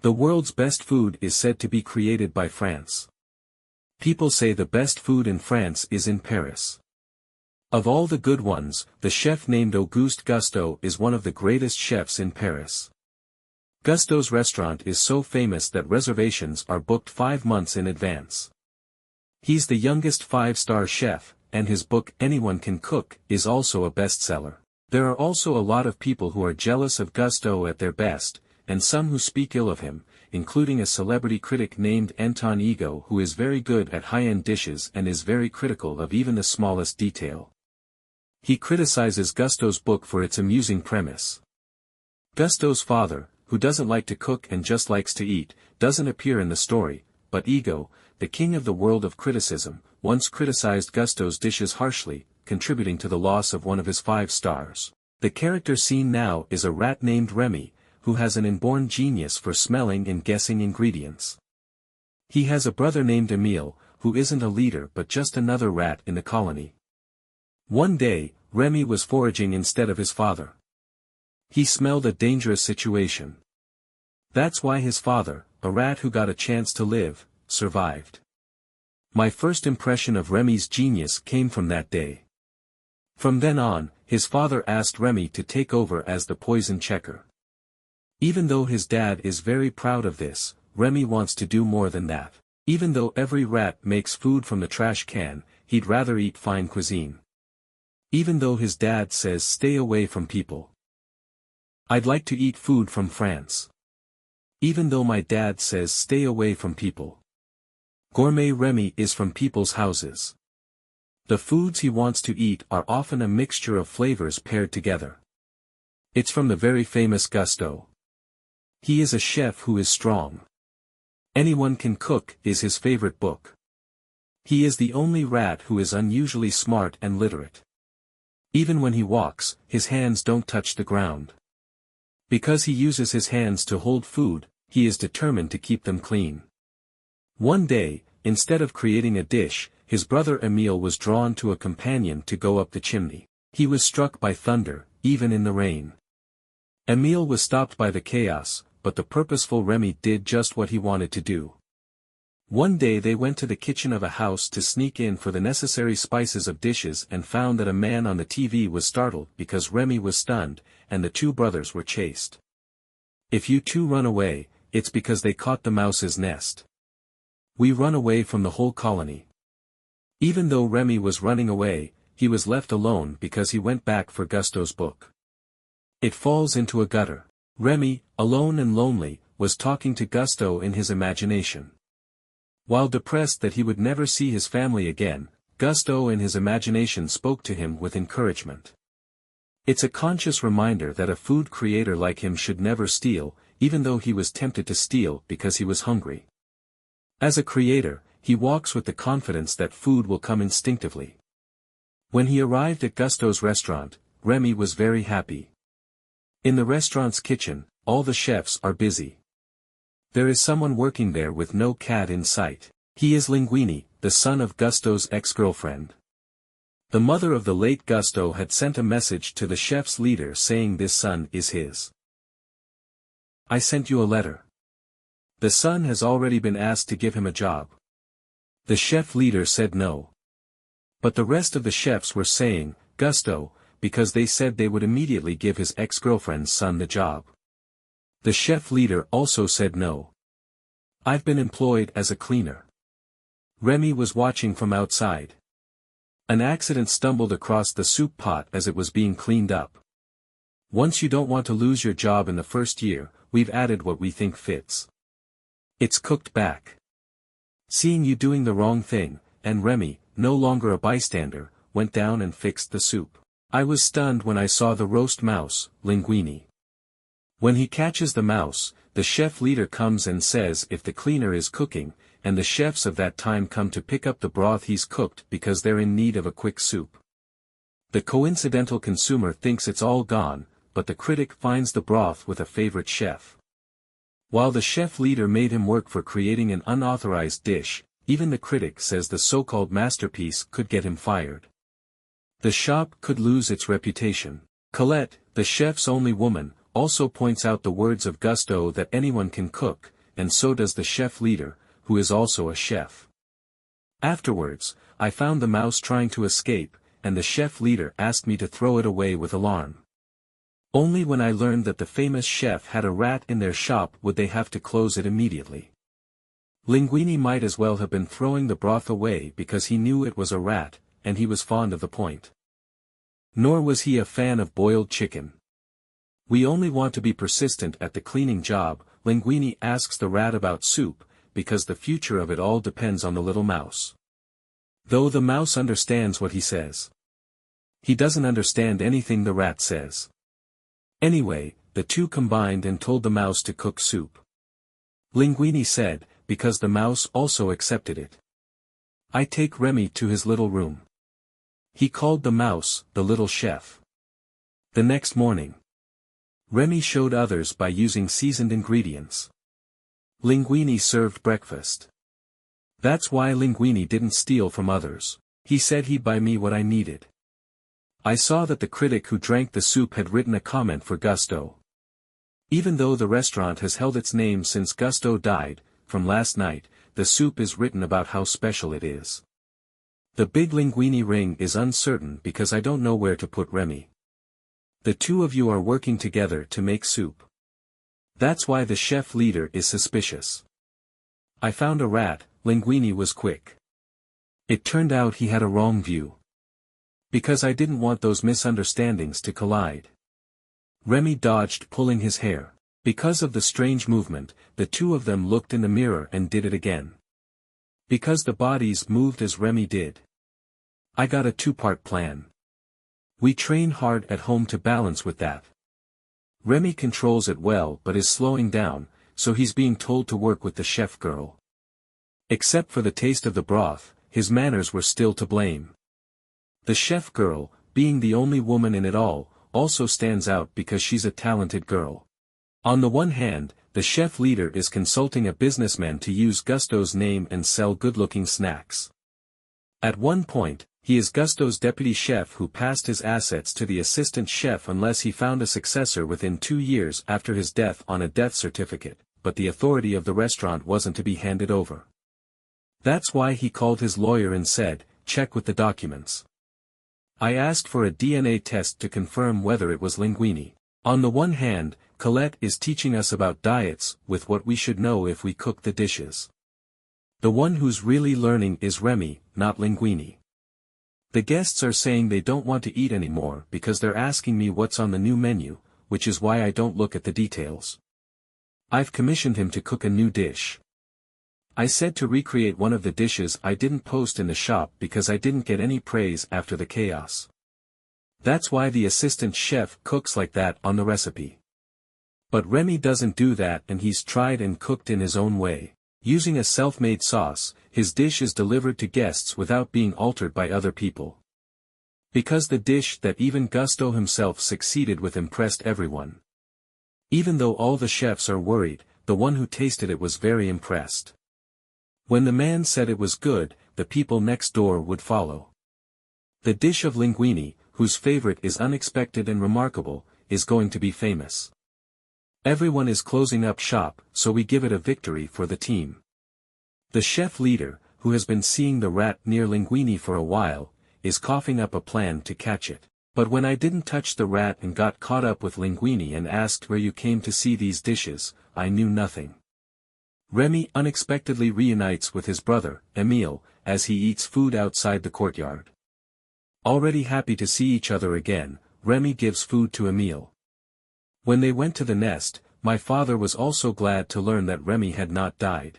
The world's best food is said to be created by France. People say the best food in France is in Paris. Of all the good ones, the chef named Auguste Gusteau is one of the greatest chefs in Paris. Gusteau's restaurant is so famous that reservations are booked 5 months in advance. He's the youngest 5-star chef, and his book Anyone Can Cook is also a bestseller. There are also a lot of people who are jealous of Gusteau at their best, and some who speak ill of him, including a celebrity critic named Anton Ego who is very good at high-end dishes and is very critical of even the smallest detail. He criticizes Gusteau's book for its amusing premise. Gusteau's father, who doesn't like to cook and just likes to eat, doesn't appear in the story, but Ego, the king of the world of criticism, once criticized Gusteau's dishes harshly, contributing to the loss of one of his 5 stars. The character seen now is a rat named Remy, who has an inborn genius for smelling and guessing ingredients. He has a brother named Emile, who isn't a leader but just another rat in the colony. One day, Remy was foraging instead of his father. He smelled a dangerous situation. That's why his father, a rat who got a chance to live, survived. My first impression of Remy's genius came from that day. From then on, his father asked Remy to take over as the poison checker. Even though his dad is very proud of this, Remy wants to do more than that. Even though every rat makes food from the trash can, he'd rather eat fine cuisine. Even though his dad says stay away from people. I'd like to eat food from France. Even though my dad says stay away from people. Gourmet Remy is from people's houses. The foods he wants to eat are often a mixture of flavors paired together. It's from the very famous Gusteau. He is a chef who is strong. Anyone Can Cook is his favorite book. He is the only rat who is unusually smart and literate. Even when he walks, his hands don't touch the ground. Because he uses his hands to hold food, he is determined to keep them clean. One day, instead of creating a dish, his brother Emile was drawn to a companion to go up the chimney. He was struck by thunder, even in the rain. Emile was stopped by the chaos, but the purposeful Remy did just what he wanted to do. One day they went to the kitchen of a house to sneak in for the necessary spices of dishes and found that a man on the TV was startled because Remy was stunned, and the 2 brothers were chased. If you 2 run away, it's because they caught the mouse's nest. We run away from the whole colony. Even though Remy was running away, he was left alone because he went back for Gusteau's book. It falls into a gutter. Remy, alone and lonely, was talking to Gusteau in his imagination. While depressed that he would never see his family again, Gusteau in his imagination spoke to him with encouragement. It's a conscious reminder that a food creator like him should never steal, even though he was tempted to steal because he was hungry. As a creator, he walks with the confidence that food will come instinctively. When he arrived at Gusteau's restaurant, Remy was very happy. In the restaurant's kitchen, all the chefs are busy. There is someone working there with no cat in sight. He is Linguini, the son of Gusteau's ex-girlfriend. The mother of the late Gusteau had sent a message to the chef's leader saying this son is his. I sent you a letter. The son has already been asked to give him a job. The chef leader said no. But the rest of the chefs were saying, Gusteau, because they said they would immediately give his ex-girlfriend's son the job. The chef leader also said no. I've been employed as a cleaner. Remy was watching from outside. An accident stumbled across the soup pot as it was being cleaned up. Once you don't want to lose your job in the first year, we've added what we think fits. It's cooked back. Seeing you doing the wrong thing, and Remy, no longer a bystander, went down and fixed the soup. I was stunned when I saw the roast mouse, Linguini. When he catches the mouse, the chef leader comes and says if the cleaner is cooking, and the chefs of that time come to pick up the broth he's cooked because they're in need of a quick soup. The coincidental consumer thinks it's all gone, but the critic finds the broth with a favorite chef. While the chef leader made him work for creating an unauthorized dish, even the critic says the so-called masterpiece could get him fired. The shop could lose its reputation. Colette, the chef's only woman, also points out the words of Gusteau that anyone can cook, and so does the chef leader, who is also a chef. Afterwards, I found the mouse trying to escape, and the chef leader asked me to throw it away with alarm. Only when I learned that the famous chef had a rat in their shop would they have to close it immediately. Linguini might as well have been throwing the broth away because he knew it was a rat, and he was fond of the point. Nor was he a fan of boiled chicken. We only want to be persistent at the cleaning job. Linguini asks the rat about soup, because the future of it all depends on the little mouse. Though the mouse understands what he says. He doesn't understand anything the rat says. Anyway, the two combined and told the mouse to cook soup. Linguini said, because the mouse also accepted it. I take Remy to his little room. He called the mouse, the little chef. The next morning, Remy showed others by using seasoned ingredients. Linguini served breakfast. That's why Linguini didn't steal from others. He said he'd buy me what I needed. I saw that the critic who drank the soup had written a comment for Gusto. Even though the restaurant has held its name since Gusto died, from last night, the soup is written about how special it is. The big Linguini ring is uncertain because I don't know where to put Remy. The two of you are working together to make soup. That's why the chef leader is suspicious. I found a rat. Linguini was quick. It turned out he had a wrong view. Because I didn't want those misunderstandings to collide. Remy dodged pulling his hair. Because of the strange movement, the two of them looked in the mirror and did it again. Because the bodies moved as Remy did. I got a two-part plan. We train hard at home to balance with that. Remy controls it well but is slowing down, so he's being told to work with the chef girl. Except for the taste of the broth, his manners were still to blame. The chef girl, being the only woman in it all, also stands out because she's a talented girl. On the one hand, the chef leader is consulting a businessman to use Gusto's name and sell good-looking snacks. At one point, he is Gusto's deputy chef who passed his assets to the assistant chef unless he found a successor within 2 years after his death on a death certificate, but the authority of the restaurant wasn't to be handed over. That's why he called his lawyer and said, check with the documents. I asked for a DNA test to confirm whether it was Linguini. On the one hand, Colette is teaching us about diets with what we should know if we cook the dishes. The one who's really learning is Remy, not Linguini. The guests are saying they don't want to eat anymore because they're asking me what's on the new menu, which is why I don't look at the details. I've commissioned him to cook a new dish. I said to recreate one of the dishes I didn't post in the shop because I didn't get any praise after the chaos. That's why the assistant chef cooks like that on the recipe. But Remy doesn't do that, and he's tried and cooked in his own way. Using a self-made sauce, his dish is delivered to guests without being altered by other people. Because the dish that even Gusto himself succeeded with impressed everyone. Even though all the chefs are worried, the one who tasted it was very impressed. When the man said it was good, the people next door would follow. The dish of Linguini, whose favorite is unexpected and remarkable, is going to be famous. Everyone is closing up shop, so we give it a victory for the team. The chef leader, who has been seeing the rat near Linguini for a while, is coughing up a plan to catch it. But when I didn't touch the rat and got caught up with Linguini and asked where you came to see these dishes, I knew nothing. Remy unexpectedly reunites with his brother, Emile, as he eats food outside the courtyard. Already happy to see each other again, Remy gives food to Emile. When they went to the nest, my father was also glad to learn that Remy had not died.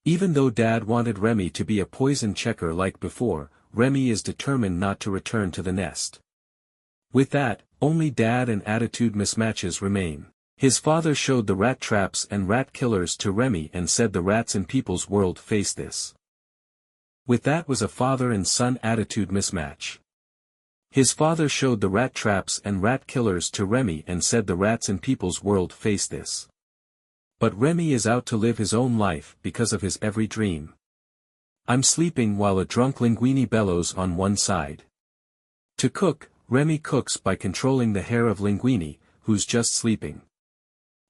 Even though Dad wanted Remy to be a poison checker like before, Remy is determined not to return to the nest. With that, only Dad and attitude mismatches remain. His father showed the rat traps and rat killers to Remy and said the rats in people's world face this. With that was a father and son attitude mismatch. His father showed the rat traps and rat killers to Remy and said the rats in people's world face this. But Remy is out to live his own life because of his every dream. I'm sleeping while a drunk Linguini bellows on one side. To cook, Remy cooks by controlling the hair of Linguini, who's just sleeping.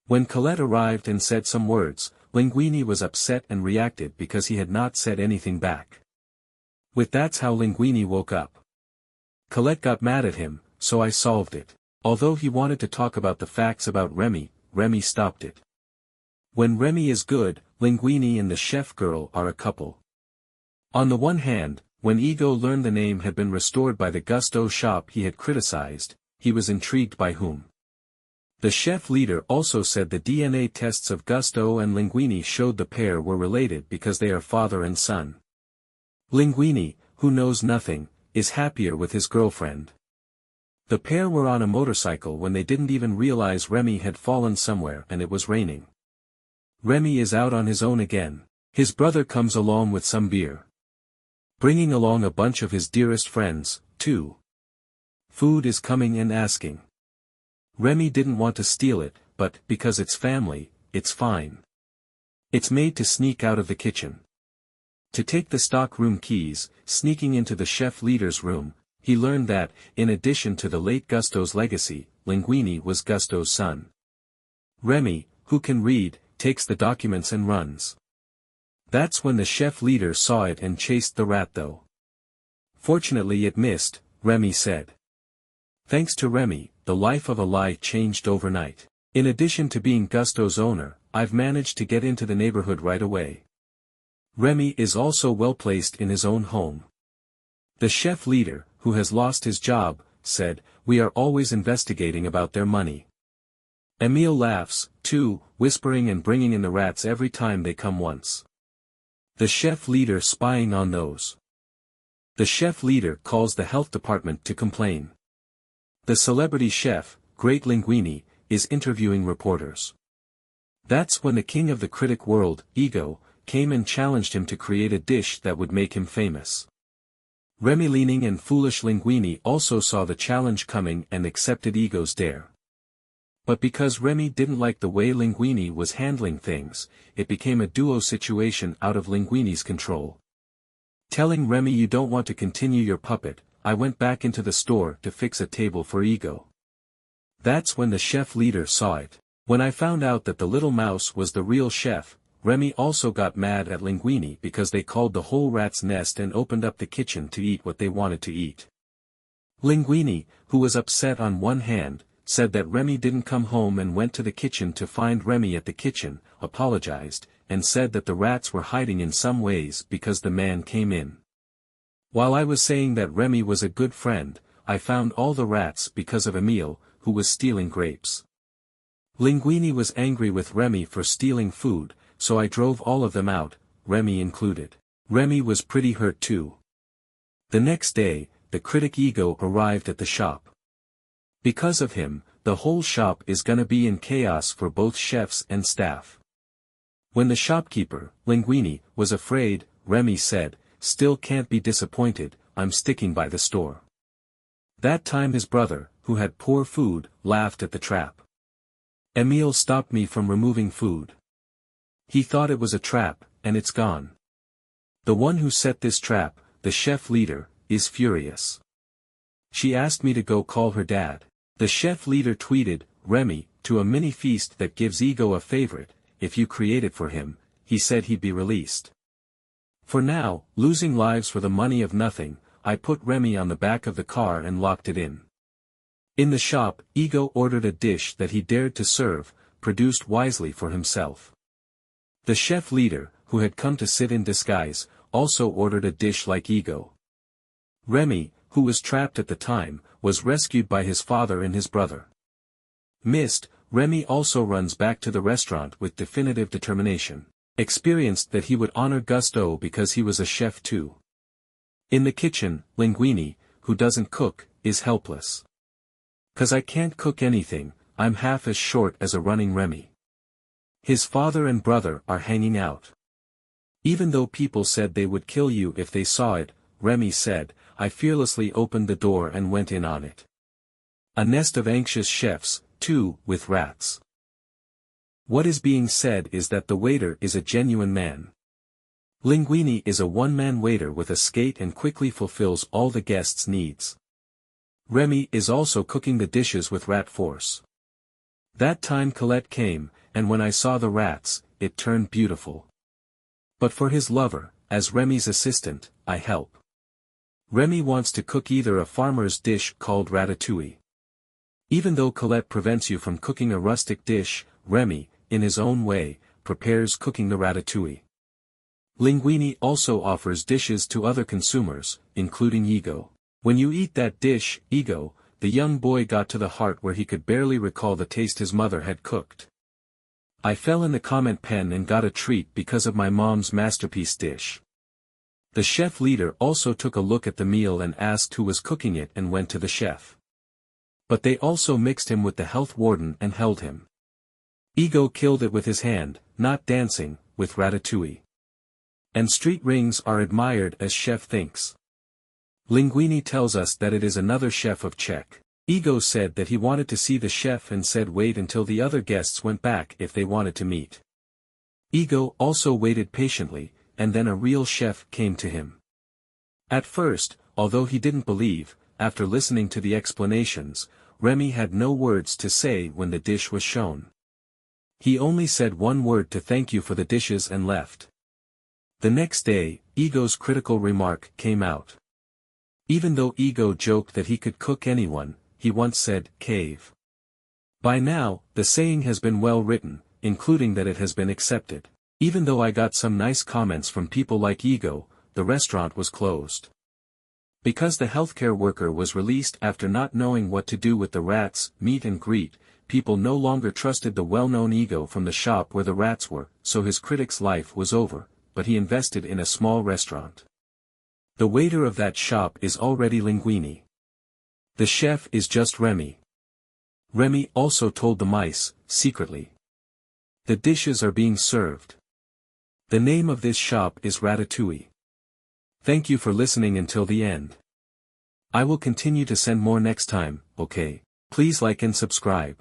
When Colette arrived and said some words, Linguini was upset and reacted because he had not said anything back. With that's how Linguini woke up. Colette got mad at him, so I solved it. Although he wanted to talk about the facts about Remy, Remy stopped it. When Remy is good, Linguini and the chef girl are a couple. On the one hand, when Ego learned the name had been restored by the Gusto shop he had criticized, he was intrigued by whom. The chef leader also said the DNA tests of Gusto and Linguini showed the pair were related because they are father and son. Linguini, who knows nothing, is happier with his girlfriend. The pair were on a motorcycle when they didn't even realize Remy had fallen somewhere and it was raining. Remy is out on his own again. His brother comes along with some beer. Bringing along a bunch of his dearest friends, too. Food is coming and asking. Remy didn't want to steal it, but, because it's family, it's fine. It's made to sneak out of the kitchen. To take the stockroom keys, sneaking into the chef leader's room, he learned that, in addition to the late Gusto's legacy, Linguini was Gusto's son. Remy, who can read, takes the documents and runs. That's when the chef leader saw it and chased the rat though. Fortunately it missed, Remy said. Thanks to Remy, the life of a lie changed overnight. In addition to being Gusto's owner, I've managed to get into the neighborhood right away. Remy is also well placed in his own home. The chef leader, who has lost his job, said, we are always investigating about their money. Emile laughs, too, whispering and bringing in the rats every time they come once. The chef leader spying on those. The chef leader calls the health department to complain. The celebrity chef, Great Linguini, is interviewing reporters. That's when the king of the critic world, Ego, came and challenged him to create a dish that would make him famous. Remy leaning and foolish Linguini also saw the challenge coming and accepted Ego's dare. But because Remy didn't like the way Linguini was handling things, it became a duo situation out of Linguini's control. Telling Remy you don't want to continue your puppet, I went back into the store to fix a table for Ego. That's when the chef leader saw it. When I found out that the little mouse was the real chef, Remy also got mad at Linguini because they called the whole rat's nest and opened up the kitchen to eat what they wanted to eat. Linguini, who was upset on one hand, said that Remy didn't come home and went to the kitchen to find Remy at the kitchen, apologized, and said that the rats were hiding in some ways because the man came in. While I was saying that Remy was a good friend, I found all the rats because of Emile, who was stealing grapes. Linguini was angry with Remy for stealing food, so I drove all of them out, Remy included. Remy was pretty hurt too. The next day, the critic Ego arrived at the shop. Because of him, the whole shop is gonna be in chaos for both chefs and staff. When the shopkeeper, Linguini, was afraid, Remy said, still can't be disappointed, I'm sticking by the store. That time his brother, who had poor food, laughed at the trap. Emile stopped me from removing food. He thought it was a trap, and it's gone. The one who set this trap, the chef leader, is furious. She asked me to go call her dad. The chef leader tweeted, Remy, to a mini feast that gives Ego a favorite, if you create it for him, he said he'd be released. For now, losing lives for the money of nothing, I put Remy on the back of the car and locked it in. In the shop, Ego ordered a dish that he dared to serve, produced wisely for himself. The chef leader, who had come to sit in disguise, also ordered a dish like Ego. Remy, who was trapped at the time, was rescued by his father and his brother. Missed, Remy also runs back to the restaurant with definitive determination. Experienced that he would honor Gusto because he was a chef too. In the kitchen, Linguini, who doesn't cook, is helpless. 'Cause I can't cook anything, I'm half as short as a running Remy. His father and brother are hanging out. Even though people said they would kill you if they saw it, Remy said, I fearlessly opened the door and went in on it. A nest of anxious chefs, too, with rats. What is being said is that the waiter is a genuine man. Linguini is a one-man waiter with a skate and quickly fulfills all the guests' needs. Remy is also cooking the dishes with rat force. That time Colette came, and when I saw the rats, it turned beautiful. But for his lover, as Remy's assistant, I help. Remy wants to cook either a farmer's dish called ratatouille. Even though Colette prevents you from cooking a rustic dish, Remy, in his own way, prepares cooking the ratatouille. Linguini also offers dishes to other consumers, including Ego. When you eat that dish, Ego, the young boy got to the heart where he could barely recall the taste his mother had cooked. I fell in the comment pen and got a treat because of my mom's masterpiece dish. The chef leader also took a look at the meal and asked who was cooking it and went to the chef. But they also mixed him with the health warden and held him. Ego killed it with his hand, not dancing, with ratatouille. And street rings are admired as chef thinks. Linguini tells us that it is another chef of Czech. Ego said that he wanted to see the chef and said wait until the other guests went back if they wanted to meet. Ego also waited patiently, and then a real chef came to him. At first, although he didn't believe, after listening to the explanations, Remy had no words to say when the dish was shown. He only said one word to thank you for the dishes and left. The next day, Ego's critical remark came out. Even though Ego joked that he could cook anyone, he once said, cave. By now, the saying has been well written, including that it has been accepted. Even though I got some nice comments from people like Ego, the restaurant was closed. Because the healthcare worker was released after not knowing what to do with the rats, meet and greet, people no longer trusted the well-known Ego from the shop where the rats were, so his critic's life was over, but he invested in a small restaurant. The waiter of that shop is already Linguini. The chef is just Remy. Remy also told the mice, secretly. The dishes are being served. The name of this shop is Ratatouille. Thank you for listening until the end. I will continue to send more next time, okay? Please like and subscribe.